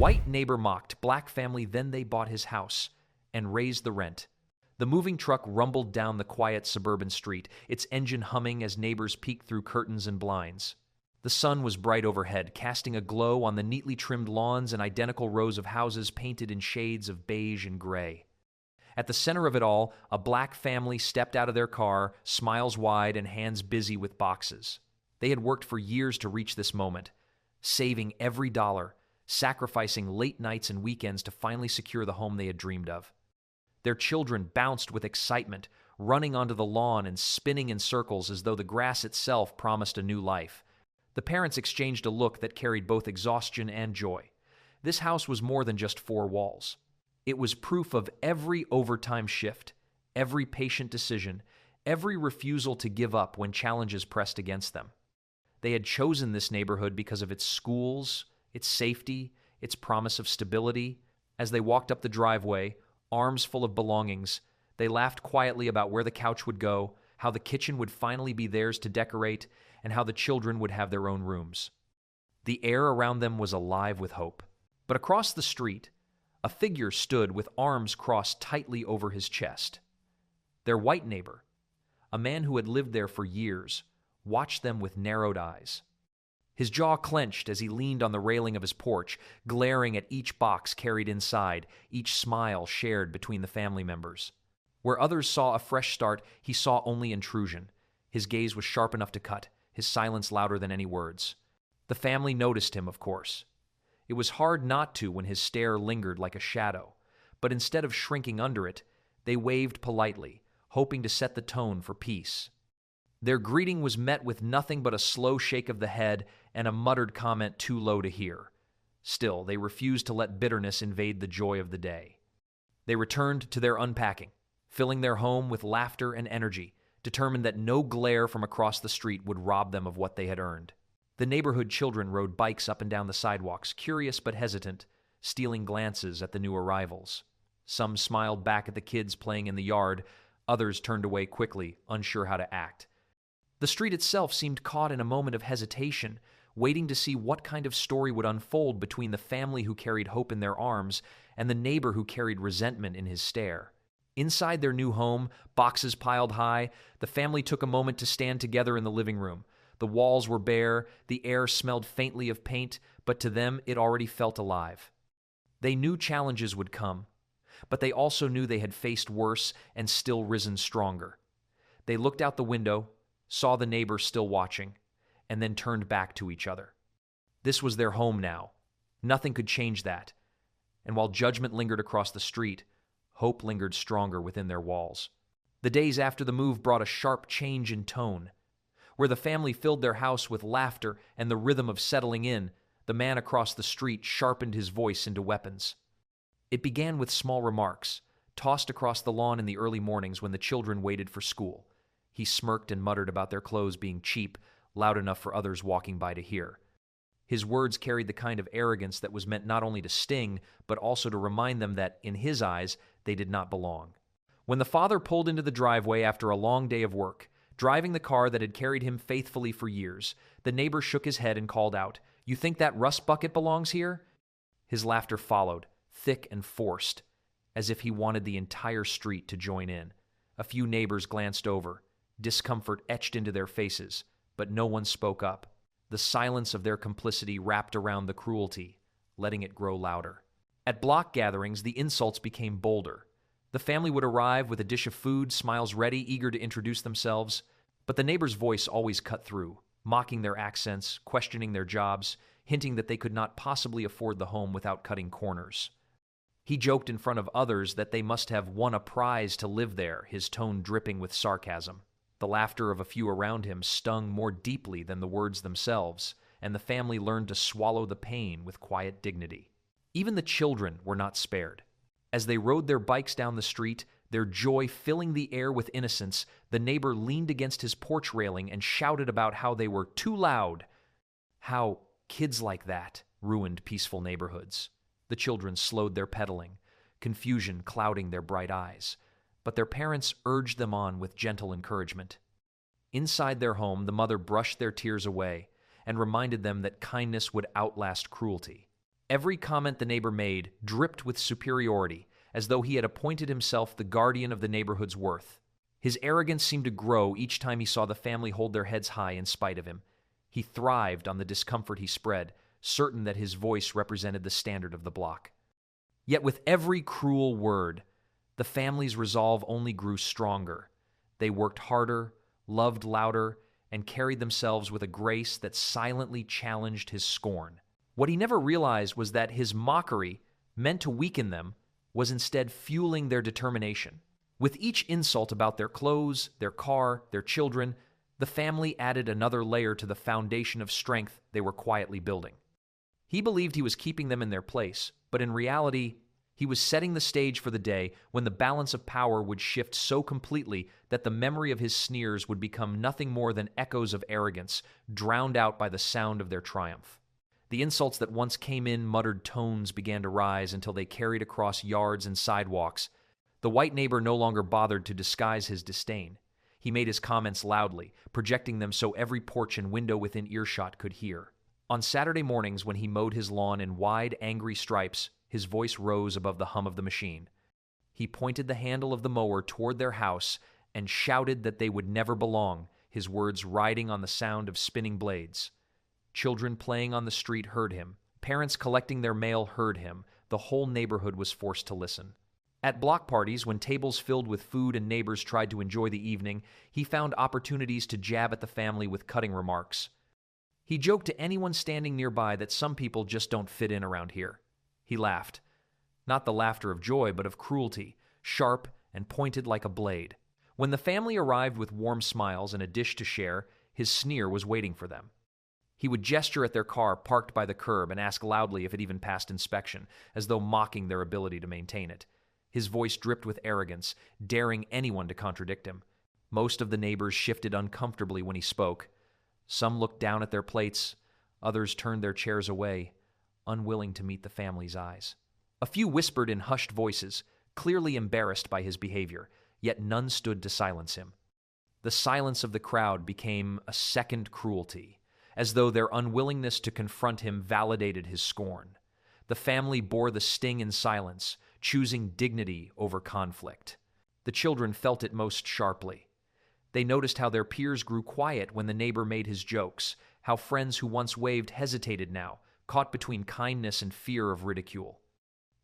White neighbor mocked, black family, then they bought his house and raised the rent. The moving truck rumbled down the quiet suburban street, its engine humming as neighbors peeked through curtains and blinds. The sun was bright overhead, casting a glow on the neatly trimmed lawns and identical rows of houses painted in shades of beige and gray. At the center of it all, a black family stepped out of their car, smiles wide and hands busy with boxes. They had worked for years to reach this moment, saving every dollar, sacrificing late nights and weekends to finally secure the home they had dreamed of. Their children bounced with excitement, running onto the lawn and spinning in circles as though the grass itself promised a new life. The parents exchanged a look that carried both exhaustion and joy. This house was more than just four walls. It was proof of every overtime shift, every patient decision, every refusal to give up when challenges pressed against them. They had chosen this neighborhood because of its schools, its safety, its promise of stability. As they walked up the driveway, arms full of belongings, they laughed quietly about where the couch would go, how the kitchen would finally be theirs to decorate, and how the children would have their own rooms. The air around them was alive with hope. But across the street, a figure stood with arms crossed tightly over his chest. Their white neighbor, a man who had lived there for years, watched them with narrowed eyes. His jaw clenched as he leaned on the railing of his porch, glaring at each box carried inside, each smile shared between the family members. Where others saw a fresh start, he saw only intrusion. His gaze was sharp enough to cut, his silence louder than any words. The family noticed him, of course. It was hard not to when his stare lingered like a shadow, but instead of shrinking under it, they waved politely, hoping to set the tone for peace. Their greeting was met with nothing but a slow shake of the head and a muttered comment too low to hear. Still, they refused to let bitterness invade the joy of the day. They returned to their unpacking, filling their home with laughter and energy, determined that no glare from across the street would rob them of what they had earned. The neighborhood children rode bikes up and down the sidewalks, curious but hesitant, stealing glances at the new arrivals. Some smiled back at the kids playing in the yard, others turned away quickly, unsure how to act. The street itself seemed caught in a moment of hesitation, waiting to see what kind of story would unfold between the family who carried hope in their arms and the neighbor who carried resentment in his stare. Inside their new home, boxes piled high, the family took a moment to stand together in the living room. The walls were bare, the air smelled faintly of paint, but to them it already felt alive. They knew challenges would come, but they also knew they had faced worse and still risen stronger. They looked out the window, saw the neighbor still watching, and then turned back to each other. This was their home now. Nothing could change that. And while judgment lingered across the street, hope lingered stronger within their walls. The days after the move brought a sharp change in tone. Where the family filled their house with laughter and the rhythm of settling in, the man across the street sharpened his voice into weapons. It began with small remarks, tossed across the lawn in the early mornings when the children waited for school. He smirked and muttered about their clothes being cheap, loud enough for others walking by to hear. His words carried the kind of arrogance that was meant not only to sting, but also to remind them that, in his eyes, they did not belong. When the father pulled into the driveway after a long day of work, driving the car that had carried him faithfully for years, the neighbor shook his head and called out, "You think that rust bucket belongs here?" His laughter followed, thick and forced, as if he wanted the entire street to join in. A few neighbors glanced over, discomfort etched into their faces, but no one spoke up. The silence of their complicity wrapped around the cruelty, letting it grow louder. At block gatherings, the insults became bolder. The family would arrive with a dish of food, smiles ready, eager to introduce themselves. But the neighbor's voice always cut through, mocking their accents, questioning their jobs, hinting that they could not possibly afford the home without cutting corners. He joked in front of others that they must have won a prize to live there, his tone dripping with sarcasm. The laughter of a few around him stung more deeply than the words themselves, and the family learned to swallow the pain with quiet dignity. Even the children were not spared. As they rode their bikes down the street, their joy filling the air with innocence, the neighbor leaned against his porch railing and shouted about how they were too loud, how kids like that ruined peaceful neighborhoods. The children slowed their pedaling, confusion clouding their bright eyes, but their parents urged them on with gentle encouragement. Inside their home, the mother brushed their tears away and reminded them that kindness would outlast cruelty. Every comment the neighbor made dripped with superiority, as though he had appointed himself the guardian of the neighborhood's worth. His arrogance seemed to grow each time he saw the family hold their heads high in spite of him. He thrived on the discomfort he spread, certain that his voice represented the standard of the block. Yet with every cruel word, the family's resolve only grew stronger. They worked harder, loved louder, and carried themselves with a grace that silently challenged his scorn. What he never realized was that his mockery, meant to weaken them, was instead fueling their determination. With each insult about their clothes, their car, their children, the family added another layer to the foundation of strength they were quietly building. He believed he was keeping them in their place, but in reality, he was setting the stage for the day when the balance of power would shift so completely that the memory of his sneers would become nothing more than echoes of arrogance, drowned out by the sound of their triumph. The insults that once came in muttered tones began to rise until they carried across yards and sidewalks. The white neighbor no longer bothered to disguise his disdain. He made his comments loudly, projecting them so every porch and window within earshot could hear. On Saturday mornings, when he mowed his lawn in wide, angry stripes, his voice rose above the hum of the machine. He pointed the handle of the mower toward their house and shouted that they would never belong, his words riding on the sound of spinning blades. Children playing on the street heard him. Parents collecting their mail heard him. The whole neighborhood was forced to listen. At block parties, when tables filled with food and neighbors tried to enjoy the evening, he found opportunities to jab at the family with cutting remarks. He joked to anyone standing nearby that some people just don't fit in around here. He laughed. Not the laughter of joy, but of cruelty, sharp and pointed like a blade. When the family arrived with warm smiles and a dish to share, his sneer was waiting for them. He would gesture at their car parked by the curb and ask loudly if it even passed inspection, as though mocking their ability to maintain it. His voice dripped with arrogance, daring anyone to contradict him. Most of the neighbors shifted uncomfortably when he spoke. Some looked down at their plates, others turned their chairs away, unwilling to meet the family's eyes. A few whispered in hushed voices, clearly embarrassed by his behavior, yet none stood to silence him. The silence of the crowd became a second cruelty, as though their unwillingness to confront him validated his scorn. The family bore the sting in silence, choosing dignity over conflict. The children felt it most sharply. They noticed how their peers grew quiet when the neighbor made his jokes, how friends who once waved hesitated now, caught between kindness and fear of ridicule.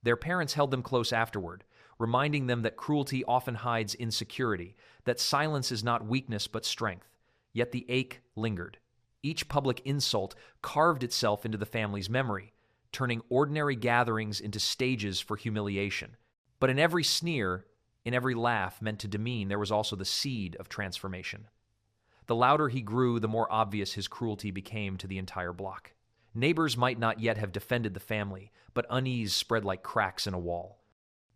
Their parents held them close afterward, reminding them that cruelty often hides insecurity, that silence is not weakness but strength. Yet the ache lingered. Each public insult carved itself into the family's memory, turning ordinary gatherings into stages for humiliation. But in every sneer, in every laugh meant to demean, there was also the seed of transformation. The louder he grew, the more obvious his cruelty became to the entire block. Neighbors might not yet have defended the family, but unease spread like cracks in a wall.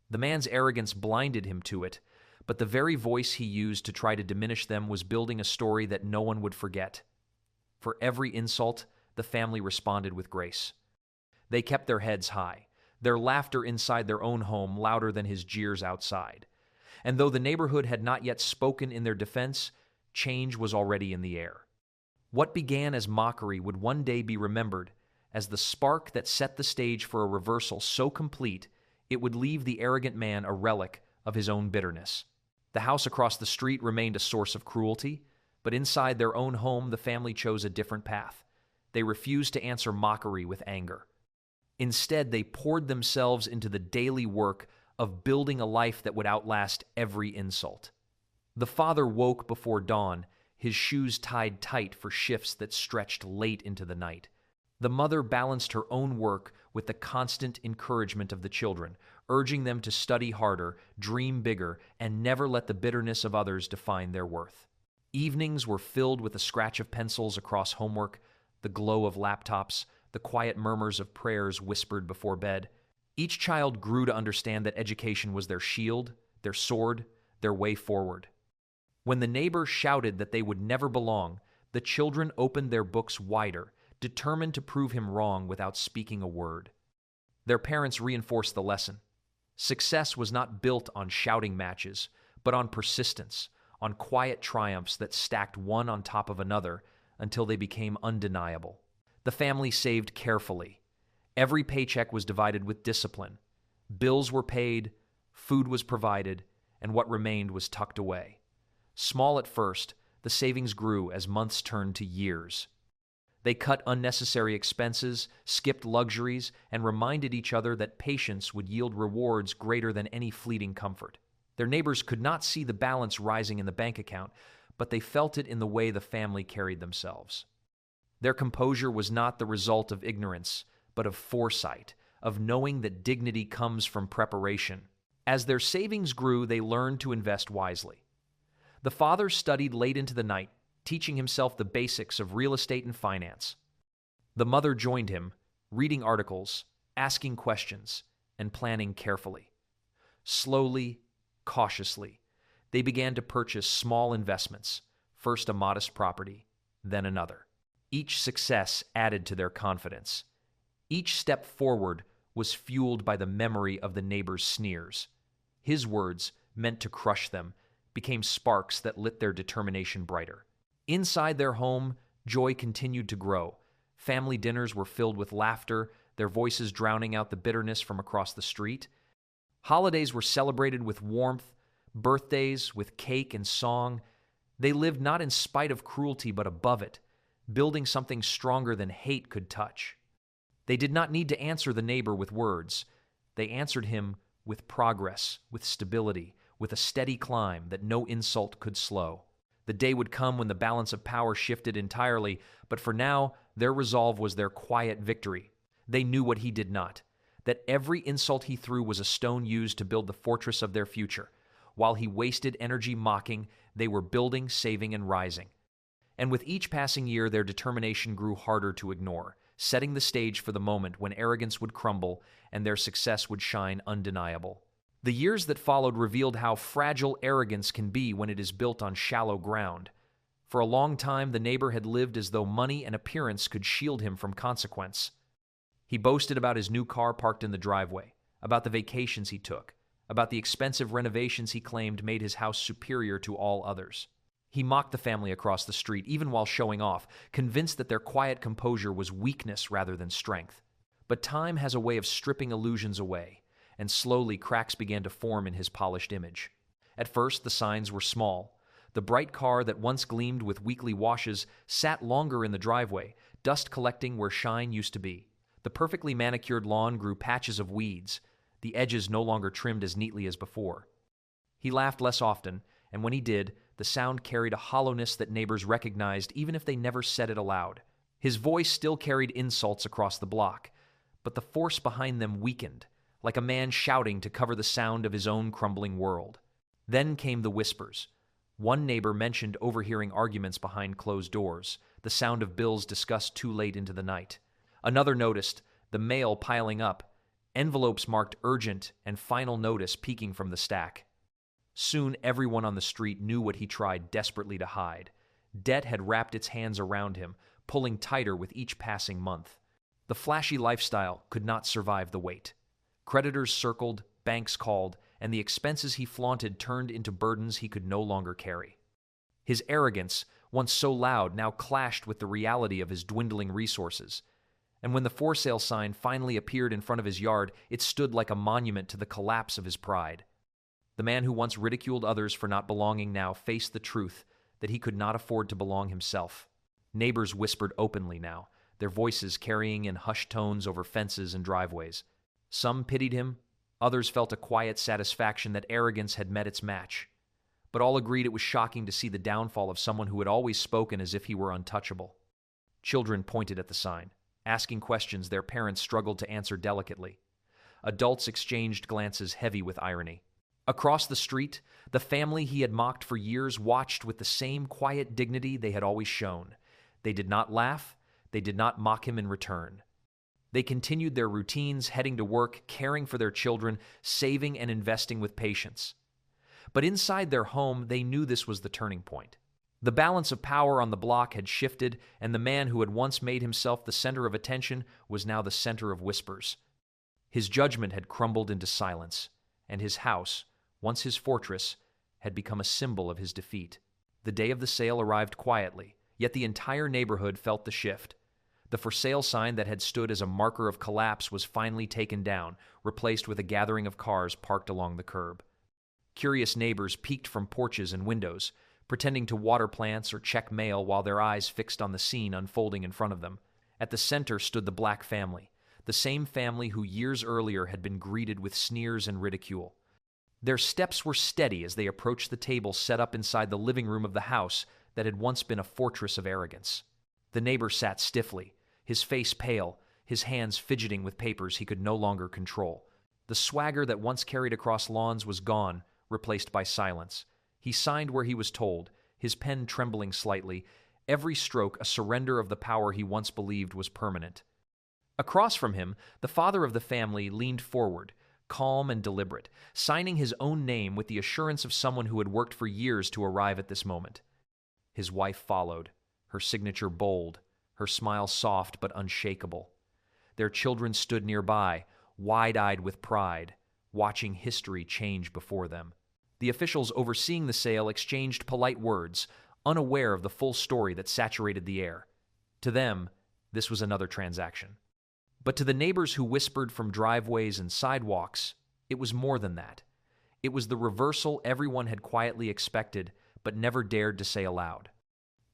The man's arrogance blinded him to it, but the very voice he used to try to diminish them was building a story that no one would forget. For every insult, the family responded with grace. They kept their heads high, their laughter inside their own home louder than his jeers outside. And though the neighborhood had not yet spoken in their defense, change was already in the air. What began as mockery would one day be remembered as the spark that set the stage for a reversal so complete it would leave the arrogant man a relic of his own bitterness. The house across the street remained a source of cruelty, but inside their own home the family chose a different path. They refused to answer mockery with anger. Instead, they poured themselves into the daily work of building a life that would outlast every insult. The father woke before dawn, his shoes tied tight for shifts that stretched late into the night. The mother balanced her own work with the constant encouragement of the children, urging them to study harder, dream bigger, and never let the bitterness of others define their worth. Evenings were filled with the scratch of pencils across homework, the glow of laptops, the quiet murmurs of prayers whispered before bed. Each child grew to understand that education was their shield, their sword, their way forward. When the neighbor shouted that they would never belong, the children opened their books wider, determined to prove him wrong without speaking a word. Their parents reinforced the lesson. Success was not built on shouting matches, but on persistence, on quiet triumphs that stacked one on top of another until they became undeniable. The family saved carefully. Every paycheck was divided with discipline. Bills were paid, food was provided, and what remained was tucked away. Small at first, the savings grew as months turned to years. They cut unnecessary expenses, skipped luxuries, and reminded each other that patience would yield rewards greater than any fleeting comfort. Their neighbors could not see the balance rising in the bank account, but they felt it in the way the family carried themselves. Their composure was not the result of ignorance, but of foresight, of knowing that dignity comes from preparation. As their savings grew, they learned to invest wisely. The father studied late into the night, teaching himself the basics of real estate and finance. The mother joined him, reading articles, asking questions, and planning carefully. Slowly, cautiously, they began to purchase small investments, first a modest property, then another. Each success added to their confidence. Each step forward was fueled by the memory of the neighbor's sneers. His words, meant to crush them, became sparks that lit their determination brighter. Inside their home, joy continued to grow. Family dinners were filled with laughter, their voices drowning out the bitterness from across the street. Holidays were celebrated with warmth, birthdays with cake and song. They lived not in spite of cruelty but above it, building something stronger than hate could touch. They did not need to answer the neighbor with words. They answered him with progress, with stability, with a steady climb that no insult could slow. The day would come when the balance of power shifted entirely, but for now, their resolve was their quiet victory. They knew what he did not, that every insult he threw was a stone used to build the fortress of their future. While he wasted energy mocking, they were building, saving, and rising. And with each passing year, their determination grew harder to ignore, setting the stage for the moment when arrogance would crumble and their success would shine undeniable. The years that followed revealed how fragile arrogance can be when it is built on shallow ground. For a long time, the neighbor had lived as though money and appearance could shield him from consequence. He boasted about his new car parked in the driveway, about the vacations he took, about the expensive renovations he claimed made his house superior to all others. He mocked the family across the street, even while showing off, convinced that their quiet composure was weakness rather than strength. But time has a way of stripping illusions away, and slowly cracks began to form in his polished image. At first, the signs were small. The bright car that once gleamed with weekly washes sat longer in the driveway, dust collecting where shine used to be. The perfectly manicured lawn grew patches of weeds, the edges no longer trimmed as neatly as before. He laughed less often, and when he did, the sound carried a hollowness that neighbors recognized even if they never said it aloud. His voice still carried insults across the block, but the force behind them weakened, like a man shouting to cover the sound of his own crumbling world. Then came the whispers. One neighbor mentioned overhearing arguments behind closed doors, the sound of bills discussed too late into the night. Another noticed the mail piling up, envelopes marked urgent and final notice peeking from the stack. Soon everyone on the street knew what he tried desperately to hide. Debt had wrapped its hands around him, pulling tighter with each passing month. The flashy lifestyle could not survive the weight. Creditors circled, banks called, and the expenses he flaunted turned into burdens he could no longer carry. His arrogance, once so loud, now clashed with the reality of his dwindling resources. And when the for sale sign finally appeared in front of his yard, it stood like a monument to the collapse of his pride. The man who once ridiculed others for not belonging now faced the truth that he could not afford to belong himself. Neighbors whispered openly now, their voices carrying in hushed tones over fences and driveways. Some pitied him, others felt a quiet satisfaction that arrogance had met its match. But all agreed it was shocking to see the downfall of someone who had always spoken as if he were untouchable. Children pointed at the sign, asking questions their parents struggled to answer delicately. Adults exchanged glances heavy with irony. Across the street, the family he had mocked for years watched with the same quiet dignity they had always shown. They did not laugh, they did not mock him in return. They continued their routines, heading to work, caring for their children, saving and investing with patience. But inside their home, they knew this was the turning point. The balance of power on the block had shifted, and the man who had once made himself the center of attention was now the center of whispers. His judgment had crumbled into silence, and his house, once his fortress, had become a symbol of his defeat. The day of the sale arrived quietly, yet the entire neighborhood felt the shift. The for sale sign that had stood as a marker of collapse was finally taken down, replaced with a gathering of cars parked along the curb. Curious neighbors peeked from porches and windows, pretending to water plants or check mail while their eyes fixed on the scene unfolding in front of them. At the center stood the Black family, the same family who years earlier had been greeted with sneers and ridicule. Their steps were steady as they approached the table set up inside the living room of the house that had once been a fortress of arrogance. The neighbor sat stiffly, his face pale, his hands fidgeting with papers he could no longer control. The swagger that once carried across lawns was gone, replaced by silence. He signed where he was told, his pen trembling slightly, every stroke a surrender of the power he once believed was permanent. Across from him, the father of the family leaned forward, calm and deliberate, signing his own name with the assurance of someone who had worked for years to arrive at this moment. His wife followed, her signature bold, her smile soft but unshakable. Their children stood nearby, wide-eyed with pride, watching history change before them. The officials overseeing the sale exchanged polite words, unaware of the full story that saturated the air. To them, this was another transaction. But to the neighbors who whispered from driveways and sidewalks, it was more than that. It was the reversal everyone had quietly expected, but never dared to say aloud.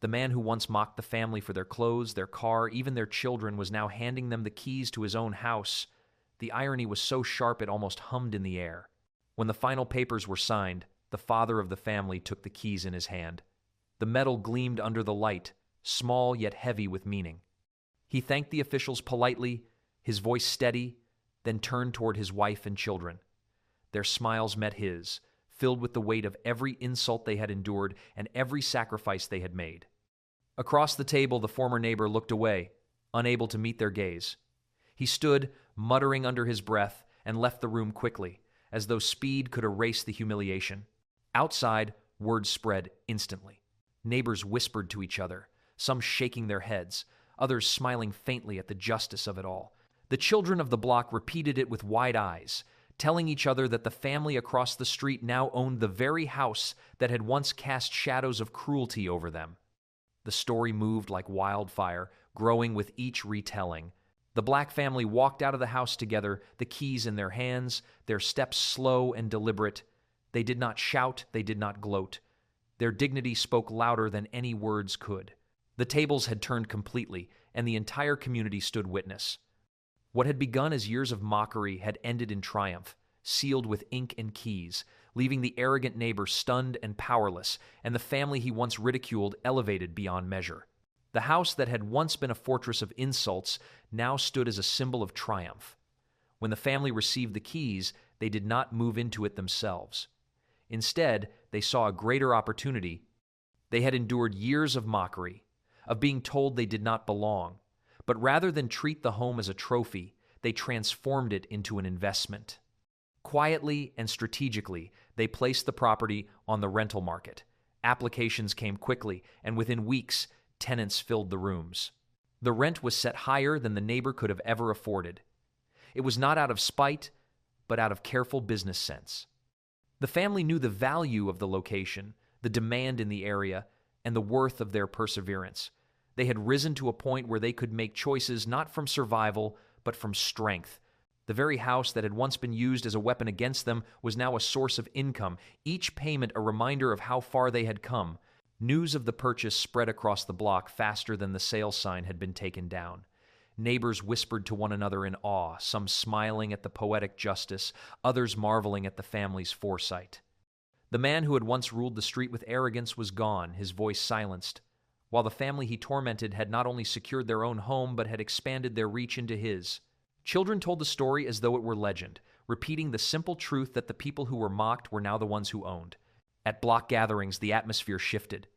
The man who once mocked the family for their clothes, their car, even their children, was now handing them the keys to his own house. The irony was so sharp it almost hummed in the air. When the final papers were signed, the father of the family took the keys in his hand. The metal gleamed under the light, small yet heavy with meaning. He thanked the officials politely, his voice steady, then turned toward his wife and children. Their smiles met his, filled with the weight of every insult they had endured and every sacrifice they had made. Across the table, the former neighbor looked away, unable to meet their gaze. He stood, muttering under his breath, and left the room quickly, as though speed could erase the humiliation. Outside, word spread instantly. Neighbors whispered to each other, some shaking their heads, others smiling faintly at the justice of it all. The children of the block repeated it with wide eyes, telling each other that the family across the street now owned the very house that had once cast shadows of cruelty over them. The story moved like wildfire, growing with each retelling. The Black family walked out of the house together, the keys in their hands, their steps slow and deliberate. They did not shout, they did not gloat. Their dignity spoke louder than any words could. The tables had turned completely, and the entire community stood witness. What had begun as years of mockery had ended in triumph, sealed with ink and keys, leaving the arrogant neighbor stunned and powerless, and the family he once ridiculed elevated beyond measure. The house that had once been a fortress of insults now stood as a symbol of triumph. When the family received the keys, they did not move into it themselves. Instead, they saw a greater opportunity. They had endured years of mockery, of being told they did not belong, but rather than treat the home as a trophy, they transformed it into an investment. Quietly and strategically, they placed the property on the rental market. Applications came quickly, and within weeks, tenants filled the rooms. The rent was set higher than the neighbor could have ever afforded. It was not out of spite, but out of careful business sense. The family knew the value of the location, the demand in the area, and the worth of their perseverance. They had risen to a point where they could make choices not from survival, but from strength. The very house that had once been used as a weapon against them was now a source of income, each payment a reminder of how far they had come. News of the purchase spread across the block faster than the sale sign had been taken down. Neighbors whispered to one another in awe, some smiling at the poetic justice, others marveling at the family's foresight. The man who had once ruled the street with arrogance was gone, his voice silenced, while the family he tormented had not only secured their own home but had expanded their reach into his. Children told the story as though it were legend, repeating the simple truth that the people who were mocked were now the ones who owned. At block gatherings, the atmosphere shifted.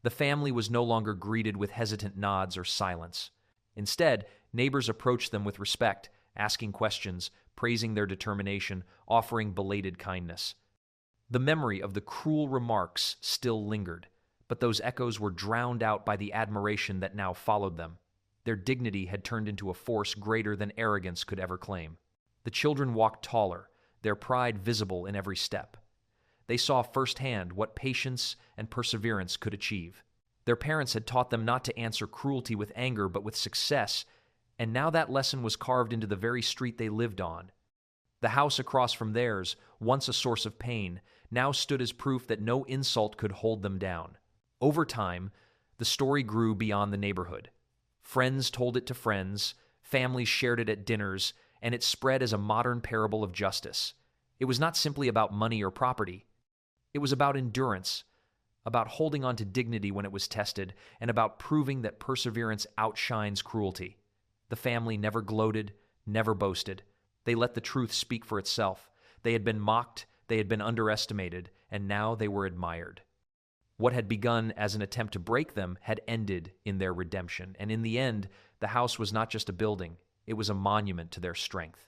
The family was no longer greeted with hesitant nods or silence. Instead, neighbors approached them with respect, asking questions, praising their determination, offering belated kindness. The memory of the cruel remarks still lingered, but those echoes were drowned out by the admiration that now followed them. Their dignity had turned into a force greater than arrogance could ever claim. The children walked taller, their pride visible in every step. They saw firsthand what patience and perseverance could achieve. Their parents had taught them not to answer cruelty with anger, but with success, and now that lesson was carved into the very street they lived on. The house across from theirs, once a source of pain, now stood as proof that no insult could hold them down. Over time, the story grew beyond the neighborhood. Friends told it to friends, families shared it at dinners, and it spread as a modern parable of justice. It was not simply about money or property. It was about endurance, about holding on to dignity when it was tested, and about proving that perseverance outshines cruelty. The family never gloated, never boasted. They let the truth speak for itself. They had been mocked, they had been underestimated, and now they were admired. What had begun as an attempt to break them had ended in their redemption, and in the end, the house was not just a building, it was a monument to their strength.